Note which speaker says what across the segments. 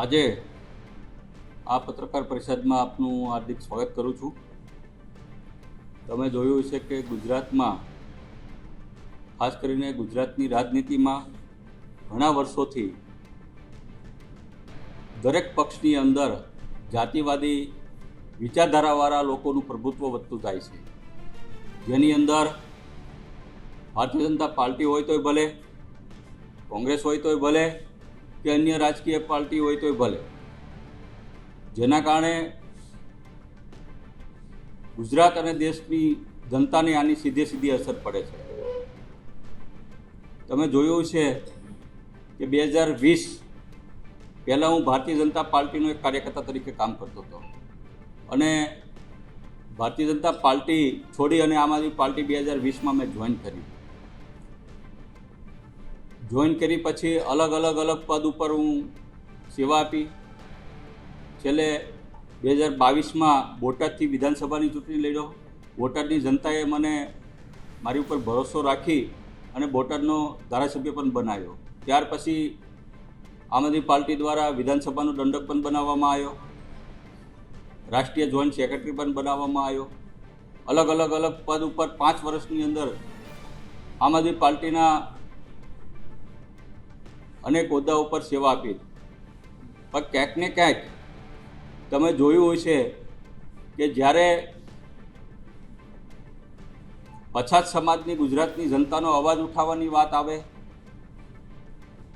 Speaker 1: આજે આ પત્રકાર પરિષદમાં આપનું હાર્દિક સ્વાગત કરું છું। તમે જોયું છે કે ગુજરાતમાં ખાસ કરીને ગુજરાતની રાજનીતિમાં ઘણા વર્ષોથી દરેક પક્ષની અંદર જાતિવાદી વિચારધારાવાળા લોકોનું પ્રભુત્વ વધતું જાય છે, જેની અંદર ભારતીય જનતા પાર્ટી હોય તોય ભલે, કોંગ્રેસ હોય તોય ભલે કે અન્ય રાજકીય પાર્ટી હોય તોય ભલે, જેના કારણે ગુજરાત અને દેશની જનતાને આની સીધી અસર પડે છે। તમે જોયું છે કે 2020 પહેલાં હું ભારતીય જનતા પાર્ટીનો એક કાર્યકર્તા તરીકે કામ કરતો હતો અને ભારતીય જનતા પાર્ટી છોડી અને આમ આદમી પાર્ટી 2020માં મેં જોઈન કરી પછી અલગ પદ ઉપર હું સેવા આપી। છેલ્લે 2022માં બોટાદથી વિધાનસભાની ચૂંટણી લડ્યો। બોટાદની જનતાએ મને મારી ઉપર ભરોસો રાખી અને બોટાદનો ધારાસભ્ય પણ બનાવ્યો। ત્યાર પછી આમ આદમી પાર્ટી દ્વારા વિધાનસભાનો દંડક પણ બનાવવામાં આવ્યો, રાષ્ટ્રીય જોઈન્ટ સેક્રેટરી પણ બનાવવામાં આવ્યો। અલગ પદ ઉપર 5 વર્ષની અંદર આમ આદમી પાર્ટીના અનેક હોદ્દા ઉપર સેવા આપી। પણ ક્યાંક ને ક્યાંક તમે જોયું હશે કે જ્યારે પછાત સમાજની ગુજરાતની જનતાનો અવાજ ઉઠાવવાની વાત આવે,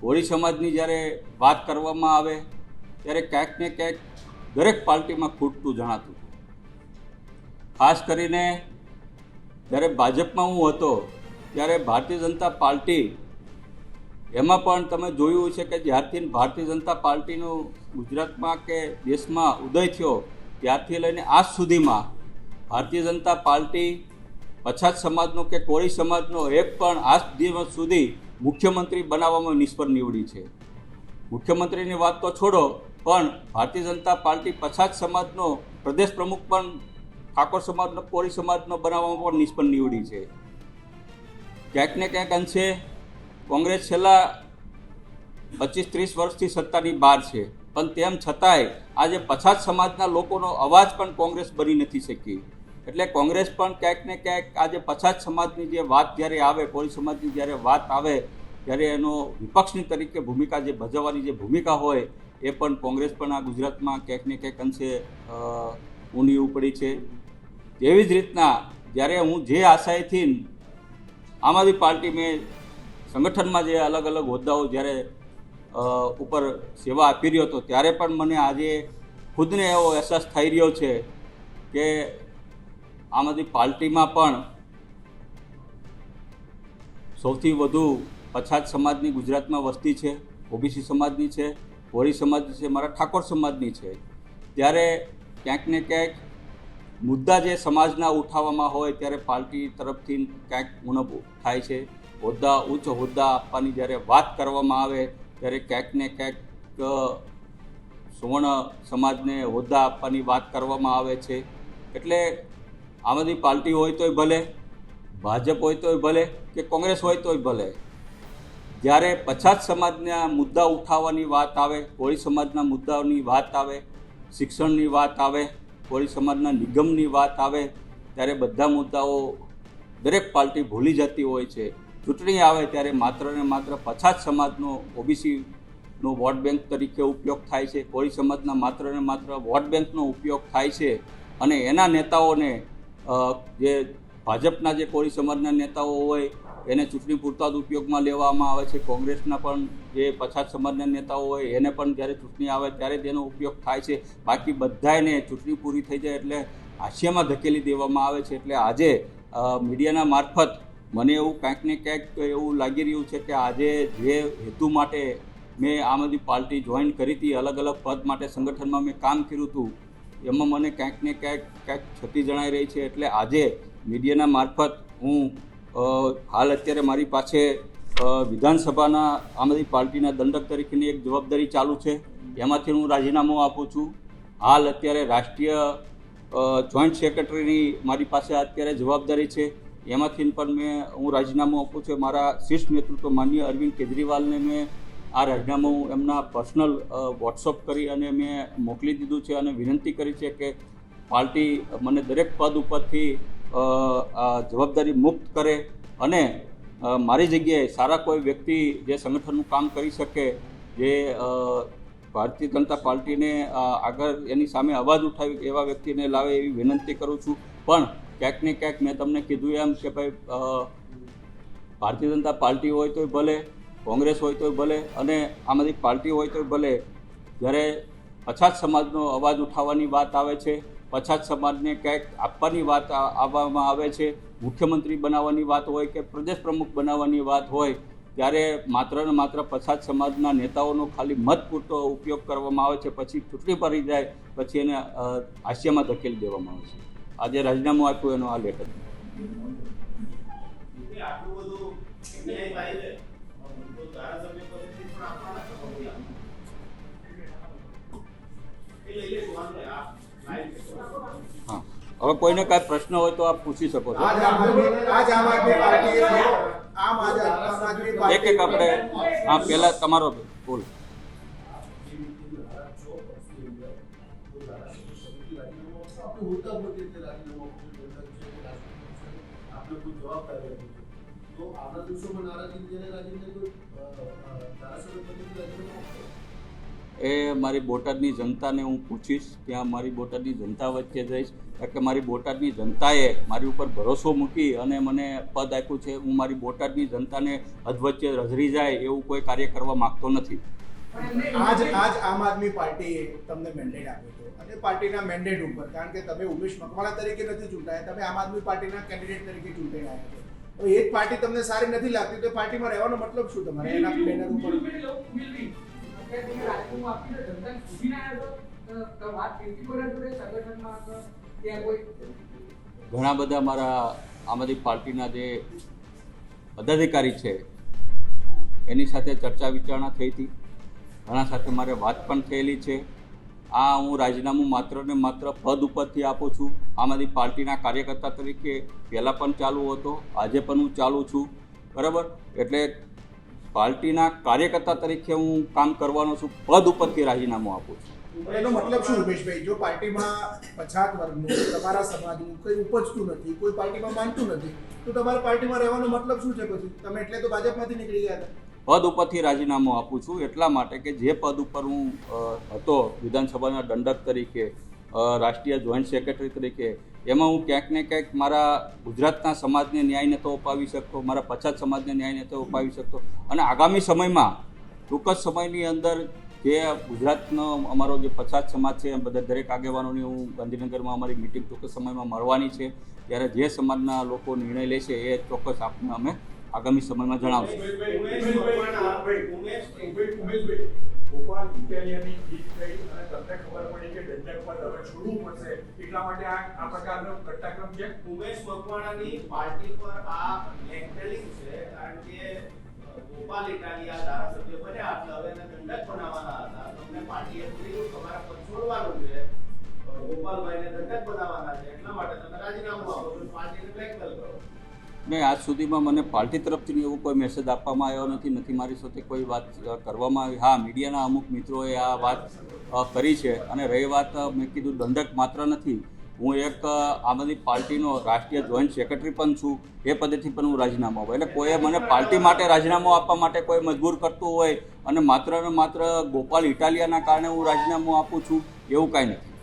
Speaker 1: કોળી સમાજની જ્યારે વાત કરવામાં આવે ત્યારે ક્યાંક ને ક્યાંક દરેક પાર્ટીમાં ખૂટતું જણાતું હતું। ખાસ કરીને જ્યારે ભાજપમાં હું હતો ત્યારે ભારતીય જનતા પાર્ટી એમાં પણ તમે જોયું છે કે જ્યારથી ભારતીય જનતા પાર્ટીનો ગુજરાતમાં કે દેશમાં ઉદય થયો ત્યારથી લઈને આજ સુધીમાં ભારતીય જનતા પાર્ટી પછાત સમાજનો કે કોળી સમાજનો એક પણ આજ દિવસ સુધી મુખ્યમંત્રી બનાવવામાં નિષ્ફળ નીવડી છે। મુખ્યમંત્રીની વાત તો છોડો, પણ ભારતીય જનતા પાર્ટી પછાત સમાજનો પ્રદેશ પ્રમુખ પણ ઠાકોર સમાજનો, કોળી સમાજનો બનાવવામાં પણ નિષ્ફળ નીવડી છે। ક્યાંક ને ક્યાંક અંશે કોંગ્રેસ છેલ્લા 25-30 વર્ષથી સત્તાની બહાર છે, પણ તેમ છતાંય આજે પછાત સમાજના લોકોનો અવાજ પણ કોંગ્રેસ બની નથી શકી। એટલે કોંગ્રેસ પણ ક્યાંક ને ક્યાંક આજે પછાત સમાજની જે વાત જ્યારે આવે, કોળી સમાજની જ્યારે વાત આવે ત્યારે એનો વિપક્ષની તરીકે ભૂમિકા જે ભજવવાની જે ભૂમિકા હોય એ પણ કોંગ્રેસ પણ આ ગુજરાતમાં ક્યાંક ને ક્યાંક અંશે ઊંડી ઉપડી છે। તેવી જ રીતના જ્યારે હું જે આશાએથી આમ આદમી પાર્ટી મેં સંગઠનમાં જે અલગ હોદ્દાઓ જ્યારે ઉપર સેવા આપી રહ્યો હતો ત્યારે પણ મને આજે ખુદને એવો અહેસાસ થઈ રહ્યો છે કે આમ આદમી પાર્ટીમાં પણ સૌથી વધુ પછાત સમાજની ગુજરાતમાં વસ્તી છે, ઓબીસી સમાજની છે, કોળી સમાજની છે, મારા ઠાકોર સમાજની છે। ત્યારે ક્યાંક ને ક્યાંક મુદ્દા જે સમાજના ઉઠાવવામાં હોય ત્યારે પાર્ટી તરફથી ક્યાંક ઉણપ થાય છે। હોદ્દા, ઉચ્ચ હોદ્દા આપવાની જ્યારે વાત કરવામાં આવે ત્યારે ક્યાંક ને ક્યાંક સુવર્ણ સમાજને હોદ્દા આપવાની વાત કરવામાં આવે છે। એટલે આમ આદમી પાર્ટી હોય તોય ભલે, ભાજપ હોય તોય ભલે કે કોંગ્રેસ હોય તોય ભલે, જ્યારે પછાત સમાજના મુદ્દા ઉઠાવવાની વાત આવે, કોળી સમાજના મુદ્દાઓની વાત આવે, શિક્ષણની વાત આવે, કોળી સમાજના નિગમની વાત આવે ત્યારે બધા મુદ્દાઓ દરેક પાર્ટી ભૂલી જતી હોય છે। ચૂંટણી આવે ત્યારે માત્ર ને માત્ર પછાત સમાજનો, ઓબીસીનો વોટ બેંક તરીકે ઉપયોગ થાય છે, કોળી સમાજના માત્ર ને માત્ર વોટ બેંકનો ઉપયોગ થાય છે અને એના નેતાઓને જે ભાજપના જે કોળી સમાજના નેતાઓ હોય એને ચૂંટણી પૂરતા જ ઉપયોગમાં લેવામાં આવે છે। કોંગ્રેસના પણ જે પછાત સમાજના નેતાઓ હોય એને પણ જ્યારે ચૂંટણી આવે ત્યારે તેનો ઉપયોગ થાય છે। બાકી બધાને ચૂંટણી પૂરી થઈ જાય એટલે હાસ્યમાં ધકેલી દેવામાં આવે છે। એટલે આજે મીડિયાના મારફત મને એવું ક્યાંક ને ક્યાંક એવું લાગી રહ્યું છે કે આજે જે હેતુ માટે મેં આમ આદમી પાર્ટી જોઈન કરી હતી, અલગ પદ માટે સંગઠનમાં મેં કામ કર્યું હતું, એમાં મને ક્યાંક ને ક્યાંક ક્ષતિ જણાઈ રહી છે। એટલે આજે મીડિયાના મારફત હું હાલ અત્યારે મારી પાસે વિધાનસભાના આમ આદમી પાર્ટીના દંડક તરીકેની એક જવાબદારી ચાલુ છે, એમાંથી હું રાજીનામું આપું છું। હાલ અત્યારે રાષ્ટ્રીય જોઈન્ટ સેક્રેટરીની મારી પાસે અત્યારે જવાબદારી છે, એમાંથી પણ હું રાજીનામું આપું છું। મારા શીર્ષ નેતૃત્વ માનનીય અરવિંદ કેજરીવાલને મેં આ રાજીનામું એમના પર્સનલ વોટ્સઅપ કરી અને મેં મોકલી દીધું છે અને વિનંતી કરી છે કે પાર્ટી મને દરેક પદ ઉપરથી જવાબદારી મુક્ત કરે અને મારી જગ્યાએ સારા કોઈ વ્યક્તિ જે સંગઠનનું કામ કરી શકે, જે ભારતીય જનતા પાર્ટીને આગળ એની સામે અવાજ ઉઠાવી એવા વ્યક્તિને લાવે એવી વિનંતી કરું છું. પણ ક્યાંક ને ક્યાંક મેં તમને કીધું એમ કે ભાઈ ભારતીય જનતા પાર્ટી હોય તોય ભલે, કોંગ્રેસ હોય તોય ભલે અને આમ આદમી પાર્ટી હોય તોય ભલે, જ્યારે પછાત સમાજનો અવાજ ઉઠાવવાની વાત આવે છે, પછાત સમાજને ક્યાંક આપવાની વાત આવવામાં આવે છે, મુખ્યમંત્રી બનાવવાની વાત હોય કે પ્રદેશ પ્રમુખ બનાવવાની વાત હોય, ત્યારે માત્ર ને માત્ર પછાત સમાજના નેતાઓનો ખાલી મત પૂરતો ઉપયોગ કરવામાં આવે છે. પછી ચૂંટણી પડી જાય પછી એને હાસ્યમાં ધકેલી દેવામાં આવે છે. આજે રાજીનામું આપ્યું એનો આ લેટર. હા, હવે કોઈને કાંઈ પ્રશ્ન હોય તો આપ પૂછી શકો છો. એક એક આપણે હા પહેલા તમારો બોલ. એ મારી બોટાદની જનતાને હું પૂછીશ, ત્યાં મારી બોટાદની જનતા વચ્ચે જઈશ, કારણ કે મારી બોટાદની જનતાએ મારી ઉપર ભરોસો મૂકી અને મને પદ આપ્યું છે. હું મારી બોટાદની જનતાને હદ વચ્ચે રઝળી જાય એવું કોઈ કાર્ય કરવા માગતો નથી.
Speaker 2: આજ આમ આદમી પાર્ટીએ તમને મેન્ડેટ આપ્યો હતો અને પાર્ટીના મેન્ડેટ ઉપર, કારણ કે તમે ઉમેશ મકવાણા તરીકે નથી ચૂંટાયા, તમે આમ આદમી પાર્ટીના કેન્ડિડેટ તરીકે ચૂંટાઈ આવ્યા છો. તો એ જ પાર્ટી તમને સારી નથી લાગતી તો પાર્ટીમાં રહેવાનો મતલબ શું તમારે? એના બેનર ઉપર
Speaker 1: ઘણા બધા મારા આમ આદમી પાર્ટીના જે પદાધિકારી છે એની સાથે ચર્ચા વિચારણા થઈ હતી, ઘણા સાથે મારે વાત પણ થયેલી છે. આ હું રાજીનામું માત્ર ને માત્ર પદ ઉપરથી આપું છું. આમ આદમી પાર્ટીના કાર્યકર્તા તરીકે પહેલાં પણ ચાલુ હતો, આજે પણ હું ચાલુ છું, બરાબર. એટલે પાર્ટીના કાર્યકર્તા તરીકે હું કામ કરવાનો છું, પદ ઉપરથી રાજીનામું આપું છું.
Speaker 2: એનો મતલબ શું ઉમેશભાઈ? જો પાર્ટીમાં પછાત વર્ગનું, તમારા સમાજનું કંઈ ઉપજતું નથી, કોઈ પાર્ટીમાં માનતું નથી, તો તમારા પાર્ટીમાં રહેવાનો મતલબ શું છે? પછી તમે એટલે તો ભાજપમાંથી નીકળી ગયા હતા.
Speaker 1: પદ ઉપરથી રાજીનામું આપું છું એટલા માટે કે જે પદ ઉપર હું હતો વિધાનસભાના દંડક તરીકે, રાષ્ટ્રીય જોઈન્ટ સેક્રેટરી તરીકે, એમાં હું ક્યાંક ને ક્યાંક મારા ગુજરાતના સમાજને ન્યાય નહોતો અપાવી શકતો, મારા પછાત સમાજને ન્યાય નહોતો અપાવી શકતો. અને આગામી સમયમાં ટૂંક જ સમયની અંદર જે ગુજરાતનો અમારો જે પછાત સમાજ છે બધા દરેક આગેવાનોની હું ગાંધીનગરમાં અમારી મિટિંગ ટૂંક સમયમાં મળવાની છે, ત્યારે જે સમાજના લોકો નિર્ણય લેશે એ ચોક્કસ આપને અમે આગામી સમયમાં જણાવશું.
Speaker 3: ગોપાલ ઇટાલિયાની જીત થઈ અને તમને ખબર પડી કે દંડક પદ હવે છોડવું પડશે, એટલા માટે આ પ્રકારનો ઘટનાક્રમ છે.
Speaker 4: ઉમેશ મકવાણાની પાર્ટી પર આ બ્લેકમેલિંગ છે, કારણ કે ગોપાલ ઇટાલિયા ધારાસભ્ય બન્યા એટલે હવે એને દંડક બનાવવાના હતા. તમને પાર્ટીએ કીધું તમારા પદ છોડવાનું છે, ગોપાલભાઈને દંડક બનાવવાના છે, એટલા માટે તમે રાજીનામું આપો છો, પાર્ટીને બ્લેકમેલ કરો.
Speaker 1: નહીં, આજ સુધીમાં મને પાર્ટી તરફથી એવું કોઈ મેસેજ આપવામાં આવ્યો નથી મારી સાથે કોઈ વાત કરવામાં આવી. હા, મીડિયાના અમુક મિત્રોએ આ વાત કરી છે. અને રહી વાત, મેં કીધું દંડક માત્ર નથી, હું એક આમ આદમી પાર્ટીનો રાષ્ટ્રીય જોઈન્ટ સેક્રેટરી પણ છું, એ પદેથી પણ હું રાજીનામું આપું. એટલે કોઈએ મને પાર્ટી માટે રાજીનામું આપવા માટે કોઈ મજબૂર કરતું હોય અને માત્ર ને માત્ર ગોપાલ ઇટાલિયાના કારણે હું રાજીનામું આપું છું એવું કાંઈ નથી.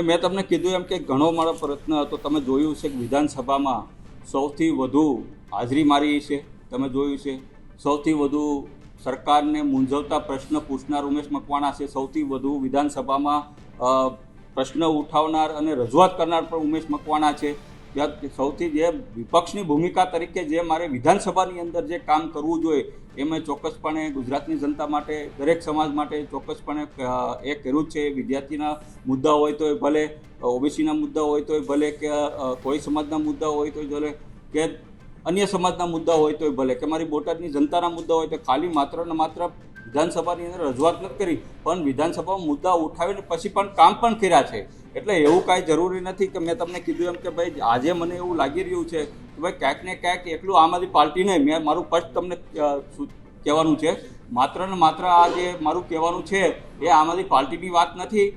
Speaker 1: મેં તમને કીધું એમ કે ઘણો મારો પ્રયત્ન હતો. તમે જોયું છે કે વિધાનસભામાં સૌથી વધુ હાજરી મારી છે, તમે જોયું છે સૌથી વધુ સરકારને મૂંઝવતા પ્રશ્ન પૂછનાર ઉમેશ મકવાણા છે, સૌથી વધુ વિધાનસભામાં પ્રશ્ન ઉઠાવનાર અને રજૂઆત કરનાર પણ ઉમેશ મકવાણા છે. સૌથી જે વિપક્ષની ભૂમિકા તરીકે જે મારે વિધાનસભાની અંદર જે કામ કરવું જોઈએ એ મેં ચોક્કસપણે ગુજરાતની જનતા માટે, દરેક સમાજ માટે ચોક્કસપણે એ કર્યું છે. વિદ્યાર્થીના મુદ્દા હોય તોય ભલે, ઓબીસીના મુદ્દા હોય તોય ભલે, કે કોઈ સમાજના મુદ્દા હોય તોય ભલે, કે અન્ય સમાજના મુદ્દા હોય તોય ભલે, કે મારી બોટાદની જનતાના મુદ્દા હોય તો ખાલી માત્ર ને માત્ર વિધાનસભાની અંદર રજૂઆત નથી કરી, પણ વિધાનસભામાં મુદ્દા ઉઠાવીને પછી પણ કામ પણ કર્યા છે. એટલે એવું કાંઈ જરૂરી નથી કે મેં તમને કીધું એમ કે ભાઈ આજે મને એવું લાગી રહ્યું છે કે ભાઈ ક્યાંક ને ક્યાંક એકલું આમ આદમી પાર્ટી નહીં, મેં મારું સ્પષ્ટ તમને કહેવાનું છે, માત્ર ને માત્ર આ જે મારું કહેવાનું છે એ આમ આદમી પાર્ટીની વાત નથી,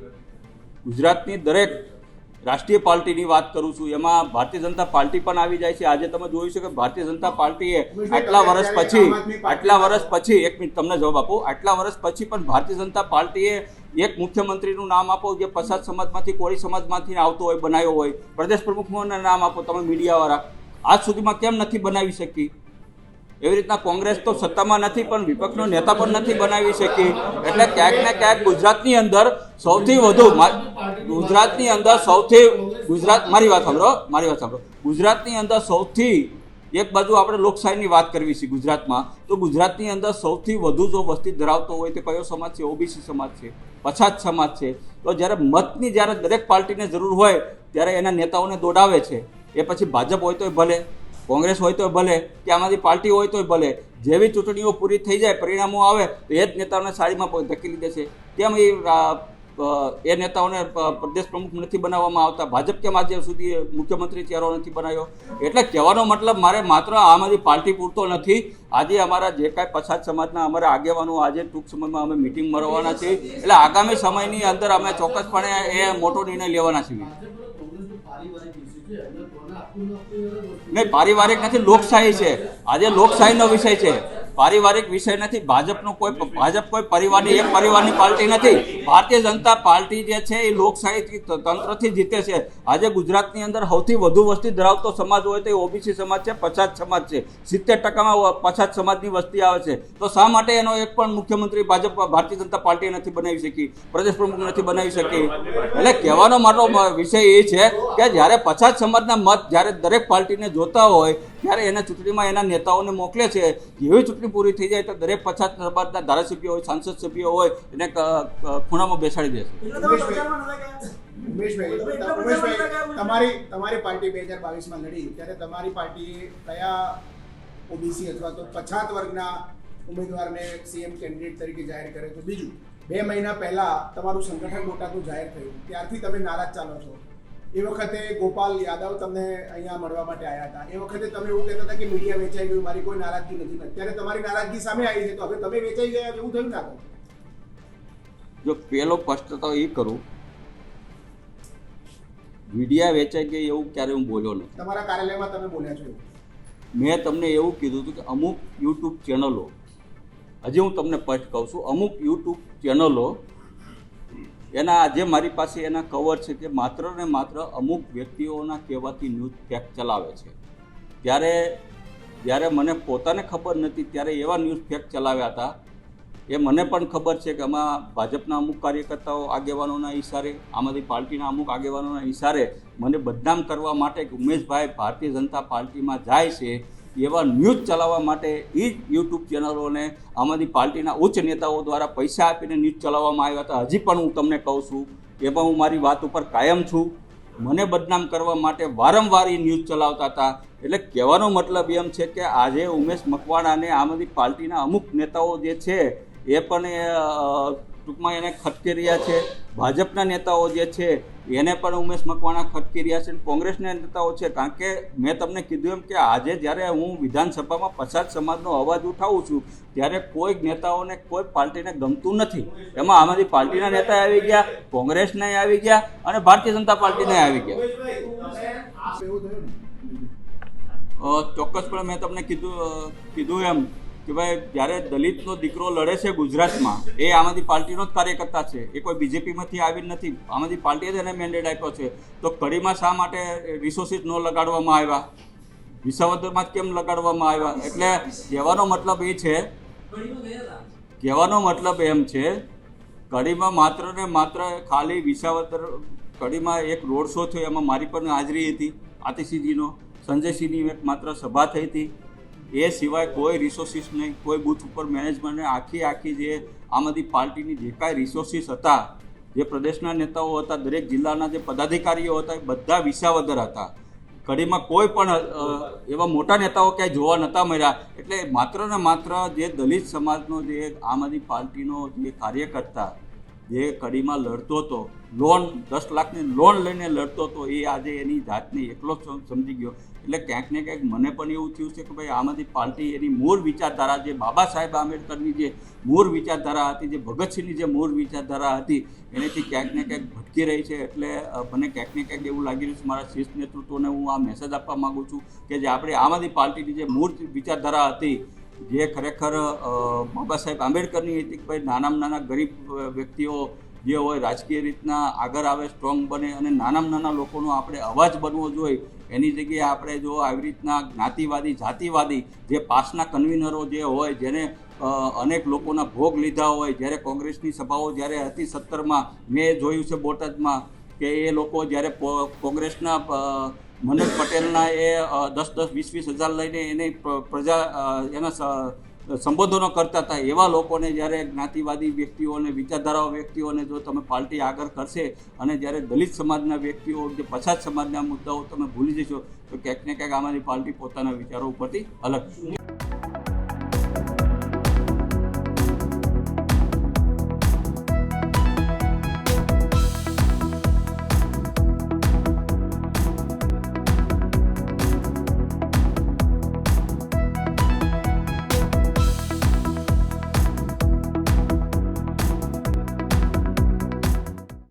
Speaker 1: ગુજરાતની દરેક રાષ્ટ્રીય પાર્ટીની વાત કરું છું. એમાં ભારતીય જનતા પાર્ટી પણ આવી જાય છે. આજે તમે જોયું છે કે ભારતીય જનતા પાર્ટીએ આટલા વર્ષ પછી એક મિનિટ તમને જવાબ આપો, આટલા વર્ષ પછી પણ ભારતીય જનતા પાર્ટીએ એક મુખ્યમંત્રીનું નામ આપો જે પછાત સમાજમાંથી કોળી સમાજમાંથી આવતો હોય, બનાવ્યો હોય, પ્રદેશ પ્રમુખનું નામ આપો તમે મીડિયાવાળા, આજ સુધીમાં કેમ નથી બનાવી શકી? એવી રીતના કોંગ્રેસ તો સત્તામાં નથી પણ વિપક્ષનો નેતા પણ નથી બનાવી શકી. એટલે ક્યાંક ને ક્યાંક ગુજરાતની અંદર સૌથી વધુ મારી વાત સાંભળો, ગુજરાતની અંદર સૌથી એક બાજુ આપણે લોકશાહીની વાત કરવી છે ગુજરાતમાં, તો ગુજરાતની અંદર સૌથી વધુ જો વસ્તી ધરાવતો હોય તે કયો સમાજ છે? ઓબીસી સમાજ છે, પછાત સમાજ છે. તો જ્યારે મતની જ્યારે દરેક પાર્ટીને જરૂર હોય ત્યારે એના નેતાઓને દોડાવે છે. એ પછી ભાજપ હોય તોય ભલે, કોંગ્રેસ હોય તો ભલે કે આમાંથી પાર્ટી હોય તોય ભલે, જેવી ચૂંટણીઓ પૂરી થઈ જાય, પરિણામો આવે તો એ જ નેતાઓને સાડીમાં ધકેલી દે છે. કેમ એ નેતાઓને પ્રદેશ પ્રમુખ નથી બનાવવામાં આવતા? ભાજપ કેમ આજે સુધી મુખ્યમંત્રી ચહેરો નથી બનાવ્યો? એટલે કહેવાનો મતલબ મારે માત્ર આમ આદમી પાર્ટી પૂરતો નથી, આજે અમારા જે કાંઈ પછાત સમાજના અમારા આગેવાનો આજે ટૂંક સમયમાં અમે મિટિંગ મળવાના છીએ. એટલે આગામી સમયની અંદર અમે ચોક્કસપણે એ મોટો નિર્ણય લેવાના છીએ. નહીં, પારિવારિક નથી, લોકશાહી છે. આજે લોકશાહીનો વિષય છે, પારિવારિક વિષય નથી. ભાજપ કોઈ પરિવારની એક પરિવારની પાર્ટી નથી. ભારતીય જનતા પાર્ટી જે છે એ લોકશાહી તંત્રથી જીતે છે. આજે ગુજરાતની અંદર સૌથી વધુ વસ્તી ધરાવતો સમાજ હોય તો એ ઓબીસી સમાજ છે, પછાત સમાજ છે. 70% પછાત સમાજની વસ્તી આવે છે. તો શા માટે એનો એક પણ મુખ્યમંત્રી ભારતીય જનતા પાર્ટી નથી બનાવી શકી, પ્રદેશ પ્રમુખ નથી બનાવી શકી? એટલે કહેવાનો મારો વિષય એ છે કે જ્યારે પછાત સમાજના મત જ્યારે દરેક પાર્ટીને જોતા હોય ત્યારે એના ચૂંટણીમાં એના નેતાઓને મોકલે છે. જેવી ચૂંટણી પૂરી થઈ જાય તો દરેક પછાત સમાજના ધારાસભ્યો હોય, સાંસદ સભ્યો હોય એને ખૂણામાં બેસાડી દે છે.
Speaker 2: ઉમેશભાઈ, તમારી પાર્ટી 2022માં લડી ત્યારે તમારી પાર્ટીએ કયા ઓબીસી અથવા તો પછાત વર્ગના ઉમેદવારને સીએમ કેન્ડિડેટ તરીકે જાહેર કર્યો? તો બીજું, 2 મહિના પહેલા તમારું સંગઠન બોટાદનું જાહેર થયું, ત્યારથી તમે નારાજ ચાલો છો. એ વખતે ગોપાલ યાદવ તમને અહીંયા મળવા માટે આવ્યા હતા. એ વખતે તમે એવું કહેતા હતા કે મીડિયા વેચાઈ ગયું, મારી કોઈ નારાજગી નથી. અત્યારે તમારી નારાજગી સામે આવી છે, તો હવે તમે વેચાઈ ગયા એવું થયું ના?
Speaker 1: જો પેલો પ્રશ્ન તો એ કરું, મીડિયા વેચાઈ ગઈ એવું ક્યારે હું બોલ્યો નથી.
Speaker 2: તમારા કાર્યાલયમાં તમે બોલ્યા છો.
Speaker 1: મેં તમને એવું કીધું હતું કે અમુક યુટ્યુબ ચેનલો, હજી હું તમને સ્પષ્ટ કહું છું, અમુક યુટ્યુબ ચેનલો એના આજે મારી પાસે એના કવર છે કે માત્ર ને માત્ર અમુક વ્યક્તિઓના કહેવાથી ન્યૂઝ ફેક ચલાવે છે. જ્યારે મને પોતાને ખબર નથી ત્યારે એવા ન્યૂઝ ફેક ચલાવ્યા હતા. એ મને પણ ખબર છે કે આમાં ભાજપના અમુક કાર્યકર્તાઓ આગેવાનોના ઇશારે, આમ આદમી પાર્ટીના અમુક આગેવાનોના ઇશારે મને બદનામ કરવા માટે કે ઉમેશભાઈ ભારતીય જનતા પાર્ટીમાં જાય છે એવા ન્યૂઝ ચલાવવા માટે એ જ યુટ્યુબ ચેનલોને આમ આદમી પાર્ટીના ઉચ્ચ નેતાઓ દ્વારા પૈસા આપીને ન્યૂઝ ચલાવવામાં આવ્યા હતા. હજી પણ હું તમને કહું છું, એમાં હું મારી વાત ઉપર કાયમ છું. મને બદનામ કરવા માટે વારંવાર એ ન્યૂઝ ચલાવતા હતા. એટલે કહેવાનો મતલબ એમ છે કે આજે ઉમેશ મકવાણાને આમ આદમી પાર્ટીના અમુક નેતાઓ જે છે એ પણ ટૂંકમાં એને ખટકી રહ્યા છે. ભાજપના નેતાઓ જે છે એને પણ ઉમેશ મકવાણા ખટકી રહ્યા છે. કોંગ્રેસના નેતાઓ છે, કારણ કે મેં તમને કીધું એમ કે આજે જ્યારે હું વિધાનસભામાં પછાત સમાજનો અવાજ ઉઠાવું છું ત્યારે કોઈ થયેને કોઈ પાર્ટીને ગમતું નથી. એમાં આમ આદમી પાર્ટીના નેતા આવી ગયા, કોંગ્રેસના આવી ગયા અને ભારતીય જનતા પાર્ટીના આવી ગયા. ચોક્કસપણે મેં તમને કીધું એમ કે ભાઈ જ્યારે દલિતનો દીકરો લડે છે ગુજરાતમાં, એ આમ આદમી પાર્ટીનો જ કાર્યકર્તા છે. એ કોઈ બીજેપીમાંથી આવી નથી. આમ આદમી પાર્ટીએ જ એને મેન્ડેટ આપ્યો છે. તો કડીમાં શા માટે રિસોર્સિસ ન લગાડવામાં આવ્યા? વિસાવદરમાં જ કેમ લગાડવામાં આવ્યા? એટલે કહેવાનો મતલબ એમ છે કડીમાં માત્ર ને માત્ર ખાલી વિસાવદર કડીમાં એક રોડ શો થયો, એમાં મારી પણ હાજરી હતી. આતિશીજીનો, સંજયસિંહની એક માત્ર સભા થઈ હતી. એ સિવાય કોઈ રિસોર્સિસ નહીં, કોઈ બૂથ ઉપર મેનેજમેન્ટને આખી જે આમ આદમી પાર્ટીની જે કાંઈ રિસોર્સિસ હતા, જે પ્રદેશના નેતાઓ હતા, દરેક જિલ્લાના જે પદાધિકારીઓ હતા, એ બધા વિસાવદર હતા. કડીમાં કોઈ પણ એવા મોટા નેતાઓ ક્યાંય જોવા નહોતા મળ્યા. એટલે માત્ર ને માત્ર જે દલિત સમાજનો જે આમ આદમી પાર્ટીનો જે કાર્યકર્તા જે કડીમાં લડતો હતો, લોન 10 લાખની લોન લઈને લડતો હતો, એ આજે એની જાતને એકલો સમજી ગયો. એટલે ક્યાંક ને ક્યાંક મને પણ એવું થયું છે કે ભાઈ આમ આદમી પાર્ટી એની મૂળ વિચારધારા, જે બાબા સાહેબ આંબેડકરની જે મૂળ વિચારધારા હતી, જે ભગતસિંહની જે મૂળ વિચારધારા હતી, એનેથી ક્યાંક ને ક્યાંક ભટકી રહી છે. એટલે મને ક્યાંક ને ક્યાંક એવું લાગી રહ્યું છે, મારા શીર્ષ નેતૃત્વને હું આ મેસેજ આપવા માગું છું કે જે આપણે આમ આદમી પાર્ટીની જે મૂળ વિચારધારા હતી, જે ખરેખર બાબા સાહેબ આંબેડકરની હતી કે ભાઈ નાનામાં નાના ગરીબ વ્યક્તિઓ જે હોય રાજકીય રીતના આગળ આવે, સ્ટ્રોંગ બને અને નાનામાં નાના લોકોનો આપણે અવાજ બનવો જોઈએ. એની જગ્યાએ આપણે જો આવી રીતના જ્ઞાતિવાદી, જાતિવાદી જે પાસના કન્વીનરો જે હોય, જેને અનેક લોકોના ભોગ લીધા હોય, જ્યારે કોંગ્રેસની સભાઓ જ્યારે હતી 17માં, મેં જોયું છે બોટાદમાં કે એ લોકો જ્યારે કોંગ્રેસના મનોજ પટેલના એ 10-10, 20-20 હજાર લઈને એને પ્રજા એના સંબોધનો કરતા હતા, એવા લોકોને જ્યારે જ્ઞાતિવાદી વ્યક્તિઓને, વિચારધારાઓ વ્યક્તિઓને જો તમે પાર્ટી આગળ કરશે અને જ્યારે દલિત સમાજના વ્યક્તિઓ, જે પછાત સમાજના મુદ્દાઓ તમે ભૂલી જશો, તો ક્યાંક ને ક્યાંક આમાંની પાર્ટી પોતાના વિચારો ઉપરથી અલગ.